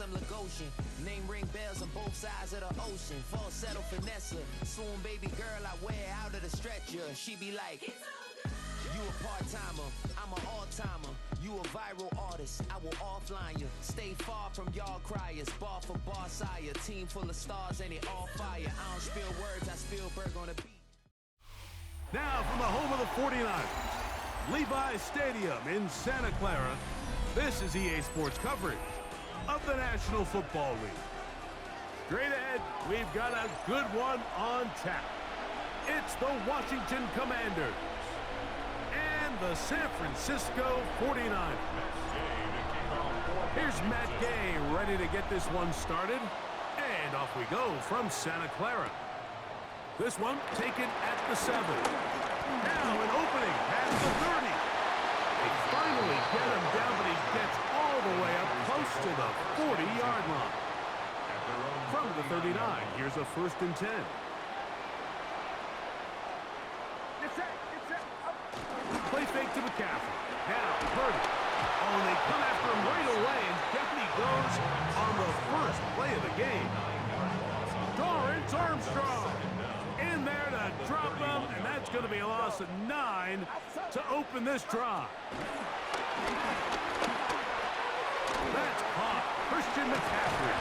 some Lagosian. Name ring bells on both sides of the ocean. Falsetto finesse, swoon baby girl I wear out of the stretcher. She be like, you a part-timer, I'm an all-timer. You a viral artist, I will offline you. Stay far from y'all criers, bar for bar sire. Team full of stars and it all fire. I don't spill words, I Spielberg on the beat. Now from the home of the 49ers, Levi's Stadium in Santa Clara, this is EA Sports coverage of the National Football League. Straight ahead, we've got a good one on tap. It's the Washington Commanders and the San Francisco 49ers. Here's Matt Gay ready to get this one started. And off we go from Santa Clara. This one taken at the 7. Now an opening past the 30. They finally get him down, but he gets all the way up close to the 40-yard line. From the 39, here's a 1st and 10. Play fake to McCaffrey. Now Purdy. Oh, and they come after him right away, and down he goes on the first play of the game. Dorrance Armstrong in there to drop him, and that's going to be a loss of 9 to open this drive. That's caught. Christian McCaffrey.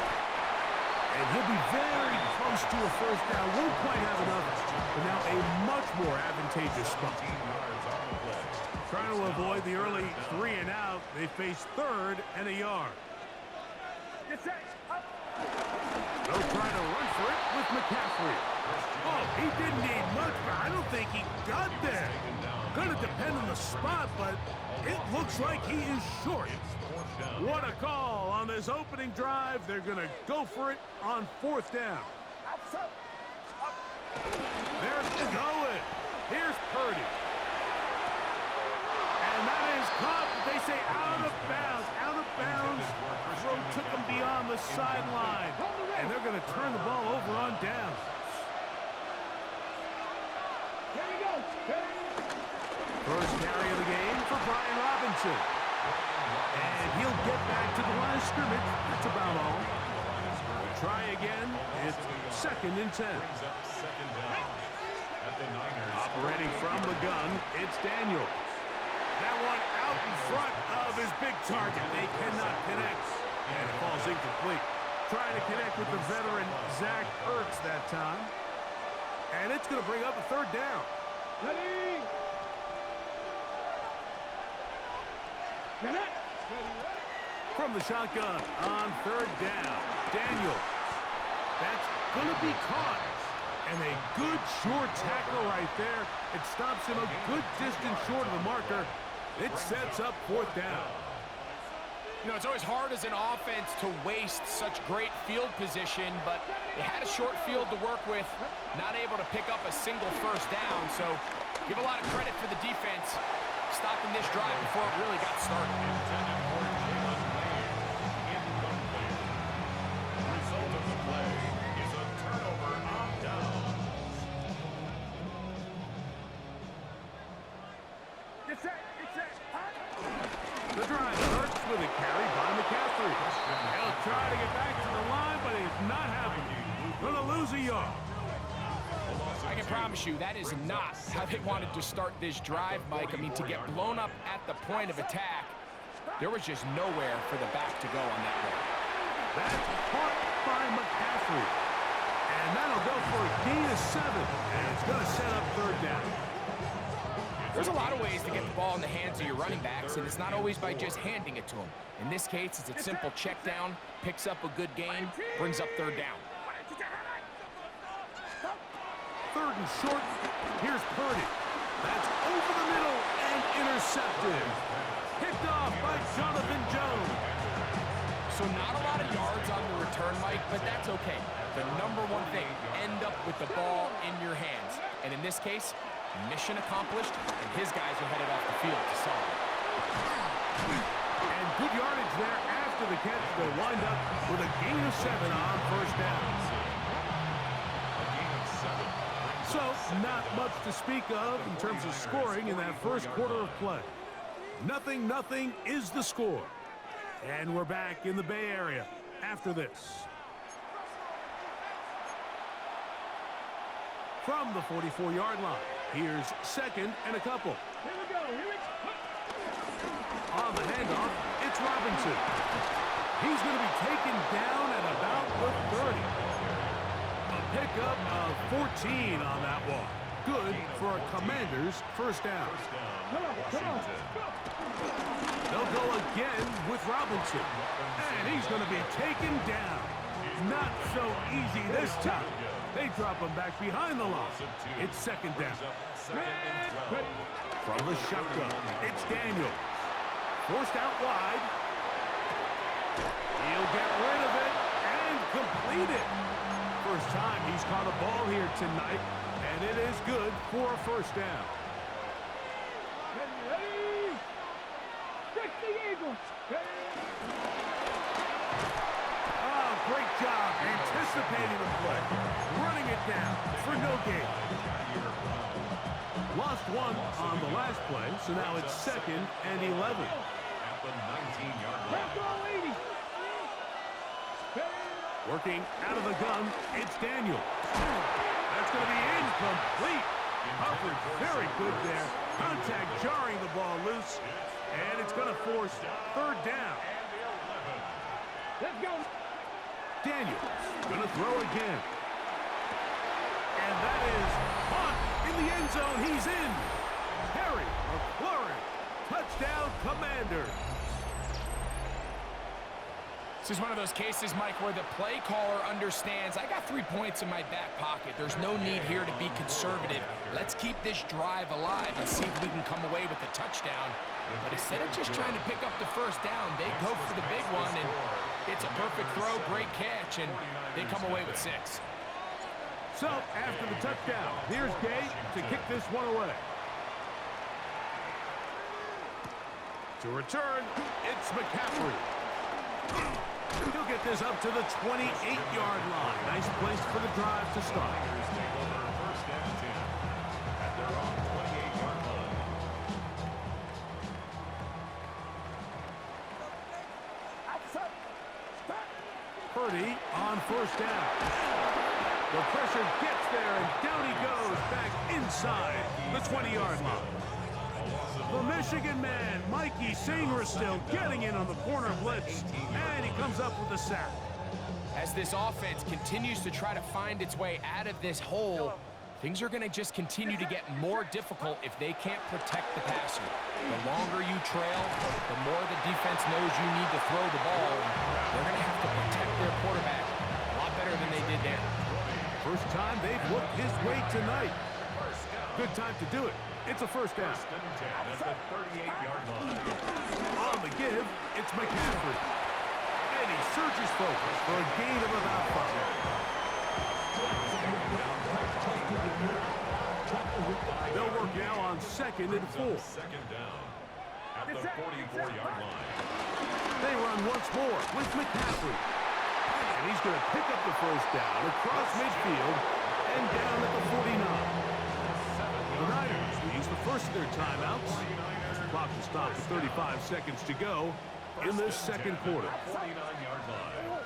And he'll be very close to a 1st down. Won't quite have enough, but now a much more advantageous spot. Trying to avoid the early 3 and out, they face 3rd and a yard. They'll try to run for it with McCaffrey. Oh, he didn't need much, but I don't think he got there. Gonna depend on the spot, but it looks like he is short. What a call on this opening drive. They're gonna go for it on 4th down. They're going. Here's Purdy. And that is caught, they say out of bounds. Out of bounds. Throw took him beyond the sideline. And they're going to turn the ball over on down. First carry of the game for Brian Robinson. And he'll get back to the line of scrimmage. That's about all. We'll try again. It's 2nd and 10. Operating from the gun, it's Daniel. That one out in front of his big target. They cannot connect. And it falls incomplete. Trying to connect with the veteran Zach Ertz that time. And it's going to bring up a 3rd down. Ready? From the shotgun on 3rd down. Daniel. That's going to be caught. And a good short tackle right there. It stops him a good distance short of the marker. It sets up 4th down. You know, it's always hard as an offense to waste such great field position, but they had a short field to work with, not able to pick up a single 1st down. So give a lot of credit for the defense stopping this drive before it really got started. Result of the play is a turnover on downs. The drive starts with a carry by McCaffrey. He'll try to get back to the line, but it's not happening. Going to lose a yard. I can promise you that is not how they wanted to start this drive, Mike. I mean, to get blown up at the point of attack, there was just nowhere for the back to go on that one. That's caught by McCaffrey. And that'll go for a gain of 7. And it's going to set up 3rd down. There's a lot of ways to get the ball in the hands of your running backs, and it's not always by just handing it to them. In this case, it's a simple check down, picks up a good gain, brings up 3rd down. 3rd and short. Here's Purdy. That's over the middle and intercepted. Picked off by Jonathan Jones. So not a lot of yards on the return, Mike, but that's okay. The number one thing, end up with the ball in your hands. And in this case, mission accomplished, and his guys are headed off the field to solve it. And good yardage there after the catch. They'll wind up with a gain of 7 on 1st down. So, not much to speak of in terms of scoring in that first quarter of play. 0-0 is the score. And we're back in the Bay Area after this. From the 44-yard line, here's second and a couple. Here we go. On the handoff, it's Robinson. He's going to be taken down at about the 30. A pickup of 14 on that one. Good for a Commanders first down. Come on. They'll go again with Robinson. And he's going to be taken down. Not so easy this time. They drop him back behind the line. It's second down. From the shotgun, it's Daniel. Forced out wide. He'll get rid of it and complete it. First time he's caught a ball here tonight, and it is good for a first down. Ready? Stick the Eagles. Oh, great job anticipating the play. Running it down for no gain. Lost one on the last play, so now it's second and 11. At the 19-yard line. Let's go, 80. Working out of the gun, it's Daniel. That's going to be incomplete. Covered very good there. Contact jarring the ball loose, and it's going to force third down. Let's go. Daniels going to throw again. And that is caught in the end zone. He's in. Harry McLaurin. Touchdown, Commanders. This is one of those cases, Mike, where the play caller understands, I got 3 points in my back pocket. There's no need here to be conservative. Let's keep this drive alive and see if we can come away with a touchdown. But instead of just trying to pick up the first down, they go for the big one, and it's a perfect throw, great catch, and they come away with 6. So, after the touchdown, here's Gay to kick this one away. To return, it's McCaffrey. He'll get this up to the 28-yard line. Nice place for the drive to start. First and 10 at their own 28-yard line. Purdy on first down. The pressure gets there, and down he goes back inside the 20-yard line. The Michigan man, Mikey Singer, still getting in on the corner blitz, and he comes up with a sack. As this offense continues to try to find its way out of this hole, things are going to just continue to get more difficult if they can't protect the passer. The longer you trail, the more the defense knows you need to throw the ball. They're going to have to protect their quarterback a lot better than they did there. First time they've looked his way tonight. Good time to do it. It's a first down. First and 10 at the 38-yard line. On the give, it's McCaffrey. And he surges focus for a gain of about 5. They'll work now on second and 4. Second down at the 44-yard line. They run once more with McCaffrey. And he's going to pick up the first down across midfield and down at the 49. The Niners will use the first of their timeouts as the clock will stop with 35 seconds to go in this second quarter. 49-yard line.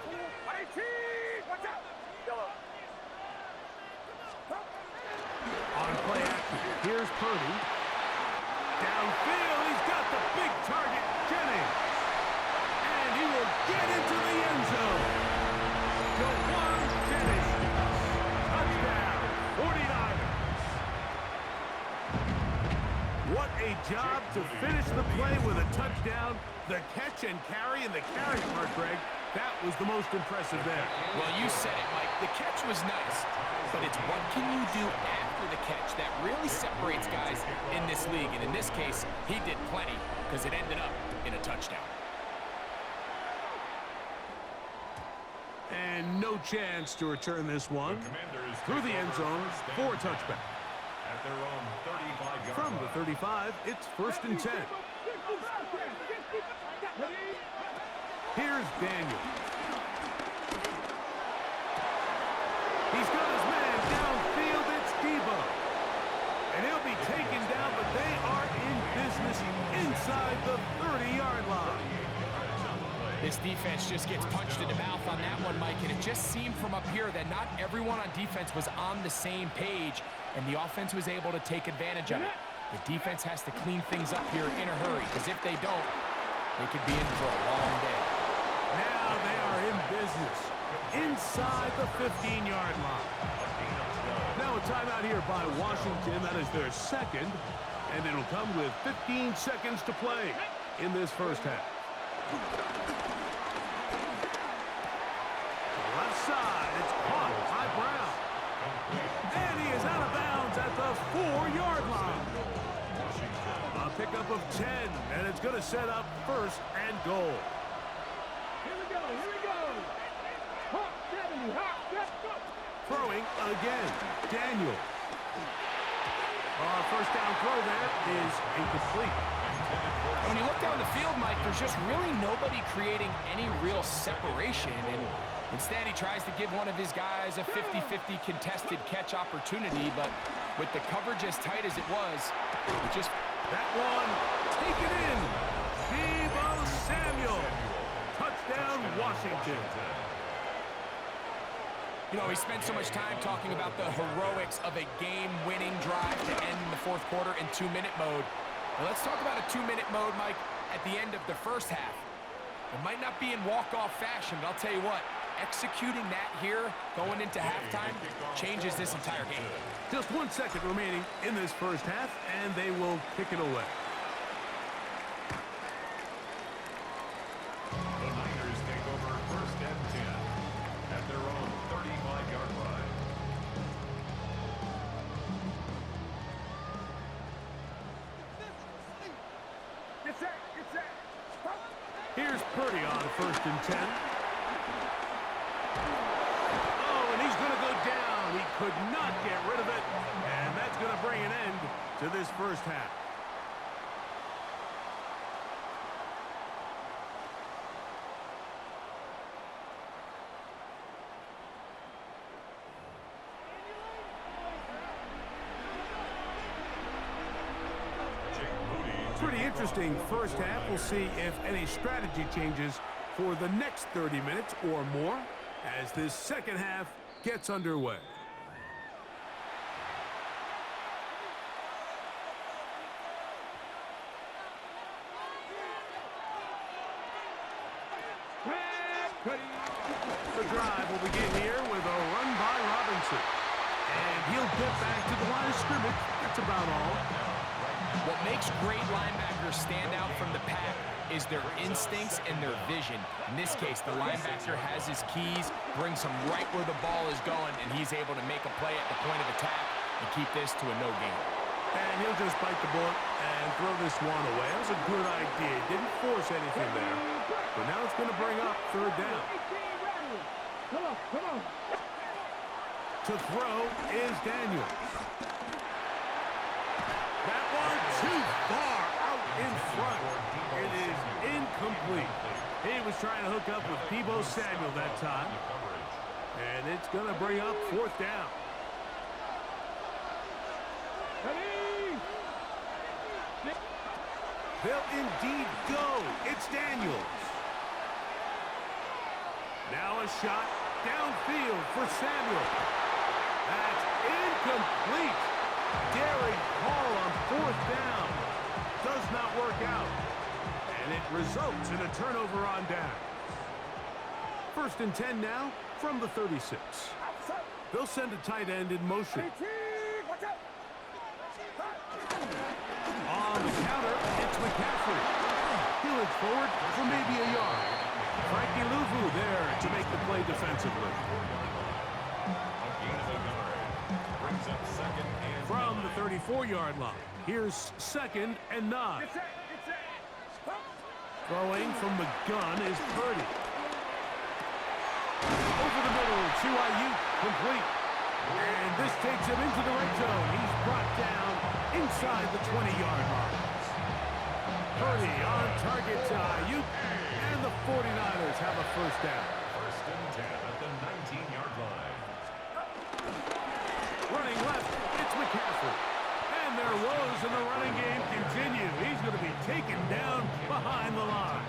On play action, here's Purdy. Downfield, he's got the big target, Jennings. And he will get into the end zone. Jawan Jennings. Touchdown, 49ers. What a job to finish the play with a touchdown. The catch and carry, and the carry part, Greg, that was the most impressive there. Well, you said it, Mike. The catch was nice, but it's what can you do after the catch that really separates guys in this league. And in this case, he did plenty because it ended up in a touchdown. And no chance to return this one Commanders through the end zone for a touchback. At their own 35-yard From the 35, it's first and 10. Here's Daniel. He's got his man downfield. It's Debo. And he'll be taken down, but they are in business inside the 30-yard line. This defense defense just gets punched in the mouth on that one, Mike, and it just seemed from up here that not everyone on defense was on the same page, and the offense was able to take advantage of it. The defense has to clean things up here in a hurry, because if they don't, they could be in for a long day. Now they are in business inside the 15-yard line. Now a timeout here by Washington. That is their second, and it'll come with 15 seconds to play in this first half. Left side, it's caught by Brown. And he is out of bounds at the 4-yard line. A pickup of 10, and it's going to set up first and goal. Here we go, here we go. Hop, 70, hop, let's go. Throwing again, Daniel. First down throw there is incomplete. When you look down the field, Mike, there's just really nobody creating any real separation, and instead he tries to give one of his guys a 50-50 contested catch opportunity, but with the coverage as tight as it was, it just... That one, taken in. Deebo Samuel. Touchdown, Washington. You know, he spent so much time talking about the heroics of a game-winning drive to end in the fourth quarter in 2-minute mode. Now let's talk about a 2-minute mode, Mike, at the end of the first half. It might not be in walk-off fashion, but I'll tell you what, executing that here, going into halftime, changes this entire game. Just 1 second remaining in this first half, and they will kick it away. The Niners take over first and 10 at their own 35-yard line. It's that, it's that. Stop. Here's Purdy on first and 10. Oh, and he's going to go down. He could not get rid of it, and that's going to bring an end to this first half. Pretty interesting first half. We'll see if any strategy changes for the next 30 minutes or more as this second half gets underway. The drive will begin here with a run by Robinson. And he'll get back to the line of scrimmage. That's about all. What makes great linebackers stand out from the pack is their instincts and their vision. In this case, the linebacker has his keys, brings him right where the ball is going, and he's able to make a play at the point of attack and keep this to a no gain. And he'll just bite the bullet and throw this one away. That was a good idea. Didn't force anything there. But now it's going to bring up third down. Come on, come on. To throw is Daniels. That one too far out in front. It is incomplete. He was trying to hook up with Deebo Samuel that time. And it's going to bring up fourth down. They'll indeed go. It's Daniels. Now a shot downfield for Samuel. That's incomplete. Daring call on fourth down. Does not work out. And it results in a turnover on down. First and 10 now from the 36. They'll send a tight end in motion. On the counter, it's McCaffrey. He looks forward for maybe a yard. Frankie Louvu there to make the play defensively. From the 34-yard line, here's second and 9. Throwing from the gun is Purdy. Over the middle to Ayuk, complete. And this takes him into the red zone. He's brought down inside the 20-yard line. Purdy on target to Ayuk, and the 49ers have a first down. First and 10 at the 19-yard line. Running left, it's McCaffrey. And their woes in the running game continue. He's going to be taken down behind the line.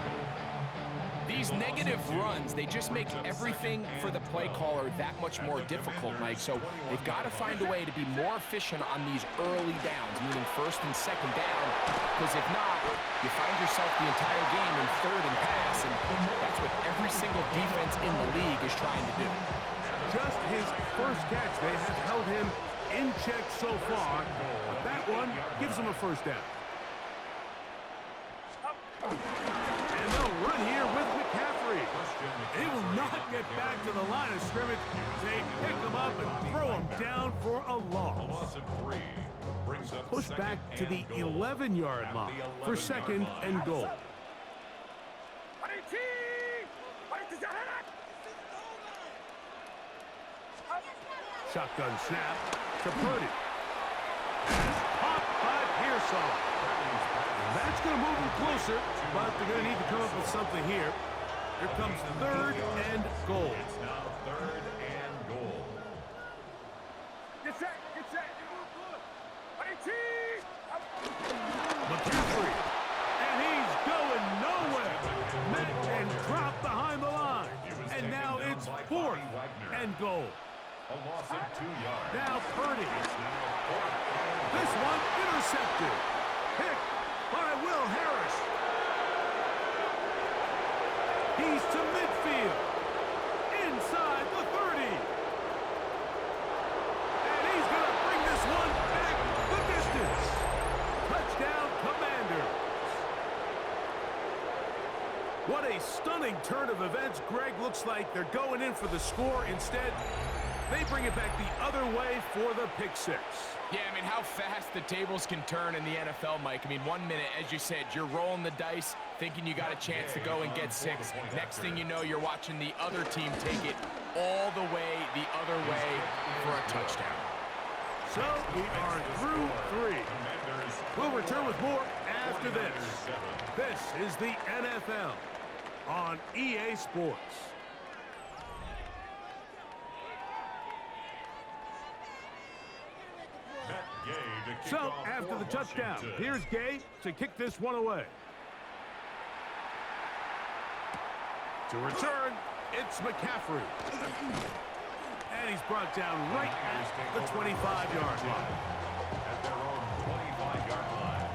The These negative runs, they just make everything for the play caller that much more difficult, Mike. So they've got to find a way to be more efficient on these early downs, meaning first and second down, because if not, you find yourself the entire game in third and pass, and that's what every single defense in the league is trying to do. Just his first catch. They have held him in check so far, but that one gives him a first down. And they'll run here with McCaffrey. They will not get back to the line of scrimmage. They pick him up and throw him down for a loss. Push back to the 11-yard line for second and goal. Shotgun snap to Purdy. Popped by Pearsall. That's going to move them closer, but they're going to need to come up with something here. Here comes third and goal. It's now third and goal. Get set, get set. McCaffrey, and he's going nowhere. Met and dropped behind the line. And now it's fourth and goal. A loss of 2 yards. Now Purdy. It's now fourth and goal. This one intercepted. Picked by Will Harris. He's to midfield. Inside the 30. And he's going to bring this one back the distance. Touchdown, Commanders. What a stunning turn of events. Greg, looks like they're going in for the score. Instead, they bring it back the other way for the pick six. Yeah, I mean, how fast the tables can turn in the NFL, Mike. I mean, 1 minute, as you said, you're rolling the dice, thinking you got a chance to go and get 6. Next thing you know, you're watching the other team take it all the way the other way for a touchdown. So we are through 3. We'll return with more after this. This is the NFL on EA Sports. So, after the touchdown, here's Gay to kick this one away. To return, it's McCaffrey. And he's brought down right at the 25-yard line. At their own 25-yard line.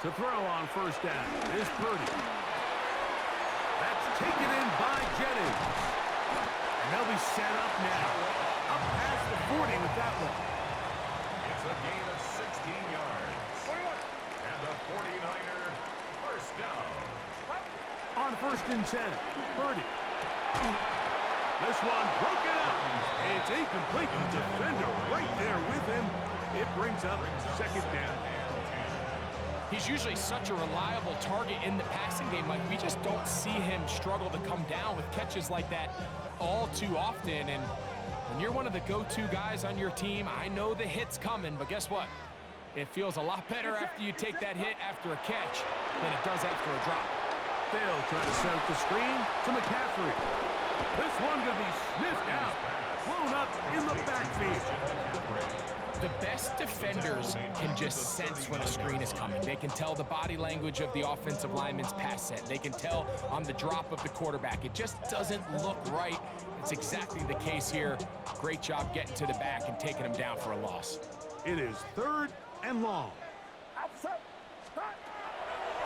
To throw on first down is Purdy. That's taken in by Jennings. And they'll be set up now. Up past the 40 with that one. It's a gain of 16 yards. And the 49er first down. On first and 10, Purdy. This one broken up. It's incomplete. The defender right there with him. It brings up second down. He's usually such a reliable target in the passing game. Like, we just don't see him struggle to come down with catches like that all too often. And when you're one of the go-to guys on your team, I know the hit's coming, but guess what? It feels a lot better after you take that hit after a catch than it does after a drop. They'll try to set up the screen to McCaffrey. This one going to be sniffed out. Blown up in the backfield. The best defenders can just sense when a screen is coming. They can tell the body language of the offensive lineman's pass set. They can tell on the drop of the quarterback. It just doesn't look right. It's exactly the case here. Great job getting to the back and taking him down for a loss. It is third and long.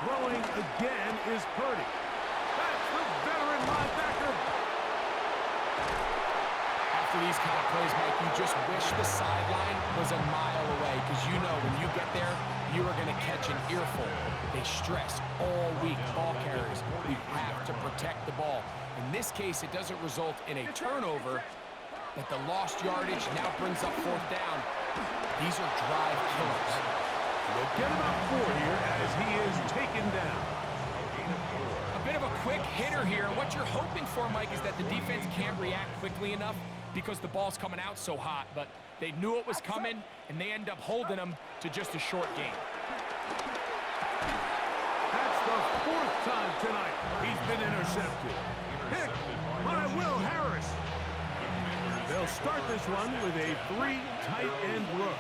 Throwing again is Purdy. That's the veteran linebacker. After these kind of plays, Mike, you just wish the sideline was a mile away, because you know when you get there, you are going to catch an earful. They stress all week, ball carriers. We have to protect the ball. In this case, it doesn't result in a turnover, but the lost yardage now brings up fourth down. These are drive killers. We'll get about 4 here as he is taken down. A bit of a quick hitter here. What you're hoping for, Mike, is that the defense can't react quickly enough because the ball's coming out so hot, but they knew it was coming, and they end up holding them to just a short gain. That's the 4th time tonight he's been intercepted. Picked by Will Harris. They'll start this one with a 3 tight end look.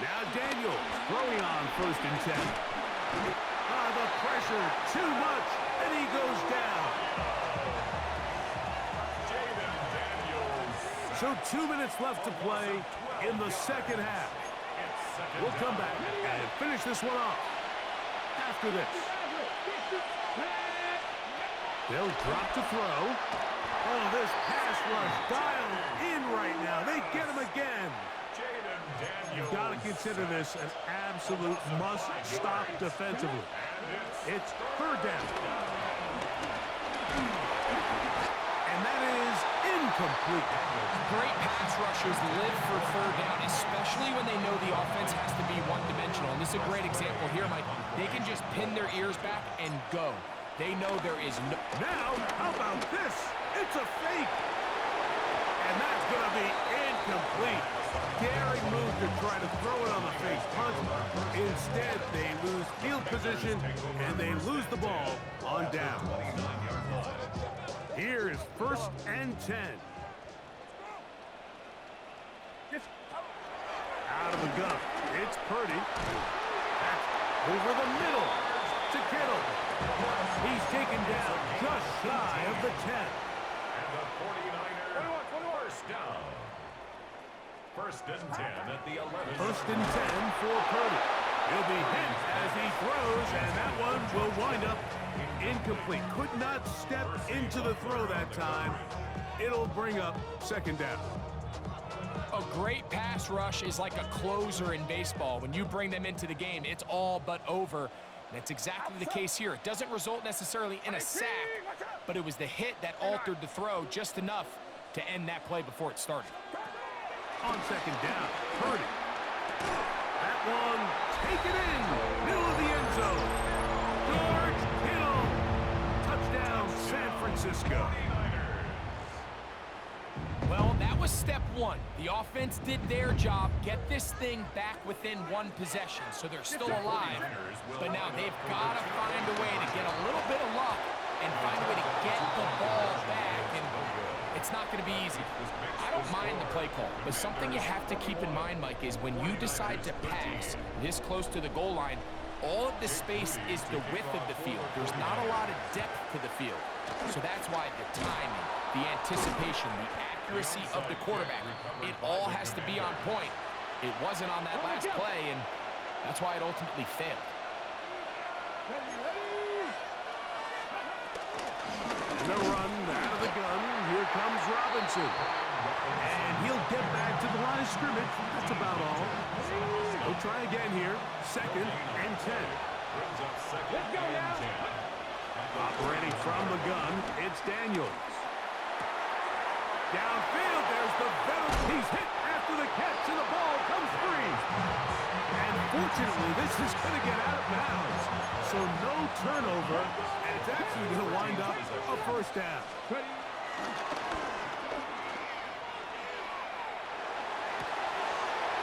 Now Daniels throwing on 1st and 10. The pressure, too much, and he goes down. So 2 minutes left to play in the second half. We'll come back and finish this one off after this. They'll drop to throw. Oh, this pass rush dialed in right now. They get him again. You've got to consider this an absolute must-stop defensively. It's 3rd down. And that is incomplete. Great pass rushers live for 3rd down, especially when they know the offense has to be one-dimensional. And this is a great example here, Mike. They can just pin their ears back and go. They know there is no... Now, how about this? It's a fake. And that's going to be incomplete. Daring move to try to throw it on the fake punt. Instead, they lose field position, and they lose the ball on down. Here is 1st and 10. Out of the gun. It's Purdy. Back over the middle to Kittle. He's taken down just shy of the 10. And the 49er, 1st down. 1st and 10 at the 11. 1st and 10 for Purdy. He'll be hit as he throws, and that one will wind up incomplete. Could not step into the throw that time. It'll bring up 2nd down. A great pass rush is like a closer in baseball. When you bring them into the game, it's all but over. That's exactly the case here. It doesn't result necessarily in a sack, but it was the hit that altered the throw just enough to end that play before it started. On 2nd down, Purdy. That one taken in, middle of the end zone. George Kittle. Touchdown, San Francisco. Well, that was step 1. The offense did their job, get this thing back within 1 possession, so they're still alive. But now they've got to find a way to get a little bit of luck and find a way to get the ball back, and it's not going to be easy. I don't mind the play call, but something you have to keep in mind, Mike, is when you decide to pass this close to the goal line, all of the space is the width of the field. There's not a lot of depth to the field. So that's why the timing, the anticipation, the accuracy of the quarterback, it all has to be on point. It wasn't on that last play, and that's why it ultimately failed. And the run out of the gun. Here comes Robinson. And he'll get back to the line of scrimmage. That's about all. He'll try again here. 2nd and 10. Let's go now. Operating from the gun, it's Daniels. Downfield, there's the veteran. He's hit after the catch, and the ball comes free. And fortunately, this is going to get out of bounds. So no turnover, and it's actually going to wind up a 1st down.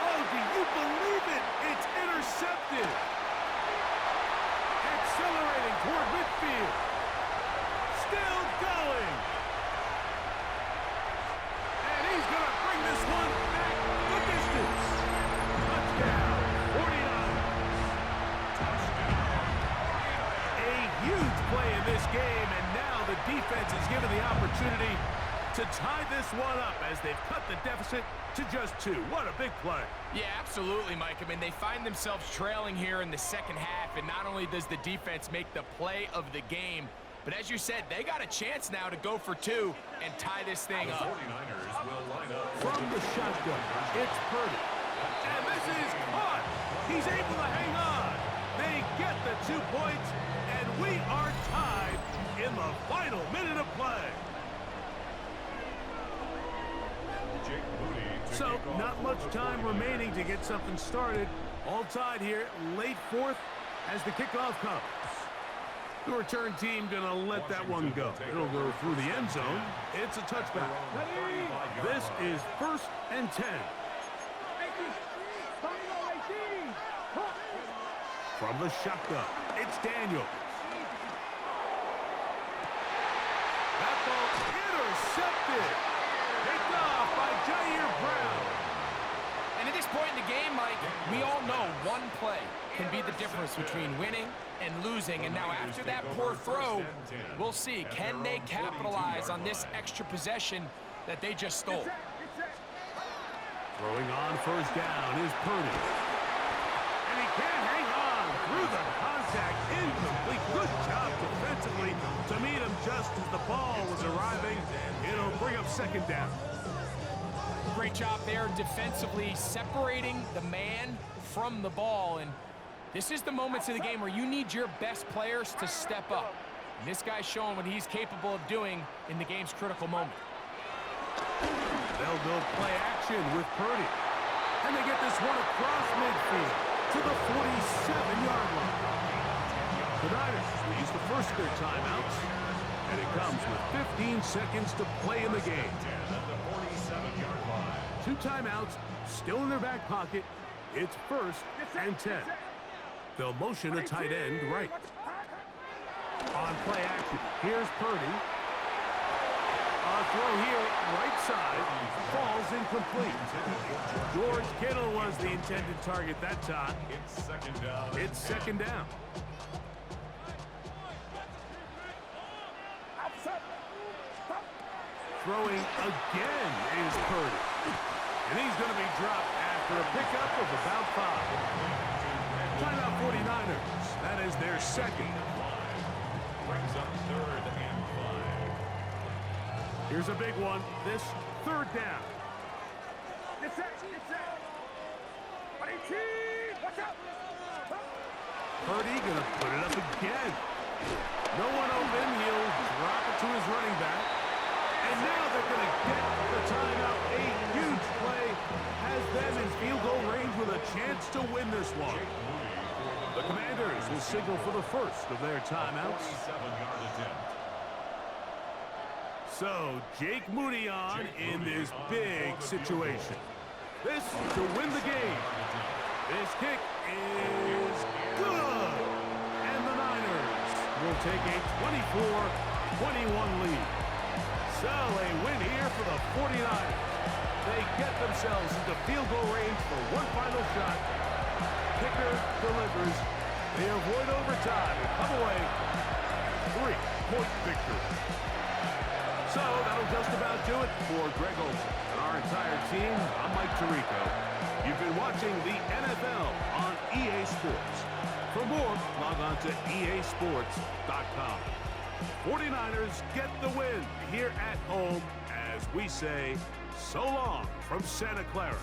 Oh, do you believe it? It's intercepted. Accelerating toward midfield. Still going. And he's going to bring this one back the distance. Touchdown, 49ers. A huge play in this game, and now the defense is given the opportunity to tie this one up as they've cut the deficit to just 2. What a big play. Yeah, absolutely, Mike. I mean, they find themselves trailing here in the second half, and not only does the defense make the play of the game, but as you said, they got a chance now to go for 2 and tie this thing up. 49ers will line up. From the shotgun, it's Purdy. And this is caught. He's able to hang on. They get the 2 points, and we are tied in the final minute of play. So, not much time remaining to get something started. All tied here, late 4th as the kickoff comes. The return team going to let that one go. It'll go through the end zone. It's a touchback. This is 1st and 10. From the shotgun, it's Daniels. That ball intercepted. Picked off by Jair Brown. And at this point in the game, Mike, we all know one play can be the difference between winning and losing. And now after that poor throw, we'll see. Can they capitalize on this extra possession that they just stole? Throwing on first down is Purdy. And he can't hang on through the contact. Incomplete. Good job defensively to meet him just as the ball was arriving. It'll bring up second down. Great job there defensively, separating the man from the ball. And this is the moments of the game where you need your best players to step up. And this guy's showing what he's capable of doing in the game's critical moment. They'll go play action with Purdy. And they get this one across midfield to the 47-yard line. The Niners will use the first of their timeouts. And it comes with 15 seconds to play in the game. 2 timeouts still in their back pocket. It's first and 10. They'll motion a tight end right. On play action, here's Purdy. A throw here, right side, falls incomplete. George Kittle was the intended target that time. It's second down. Throwing again is Purdy. And he's going to be dropped after a pickup of about 5. Timeout 49ers. That is their second. Brings up third and 5. Here's a big one. This third down. Purdy going to put it up again. No one open. He'll drop it to his running back. And now they're going to get the timeout. A huge play has them in field goal range with a chance to win this one. The Commanders will signal for the first of their timeouts. So, Jake Moody on in this big situation. This to win the game. This kick is good. And the Niners will take a 24-21 lead. So a win here for the 49ers. They get themselves into field goal range for one final shot. Kicker delivers. They avoid overtime and come away 3-point victory. So that'll just about do it for Greg Olsen and our entire team. I'm Mike Tirico. You've been watching the NFL on EA Sports. For more, log on to easports.com. 49ers get the win here at home as we say so long from Santa Clara.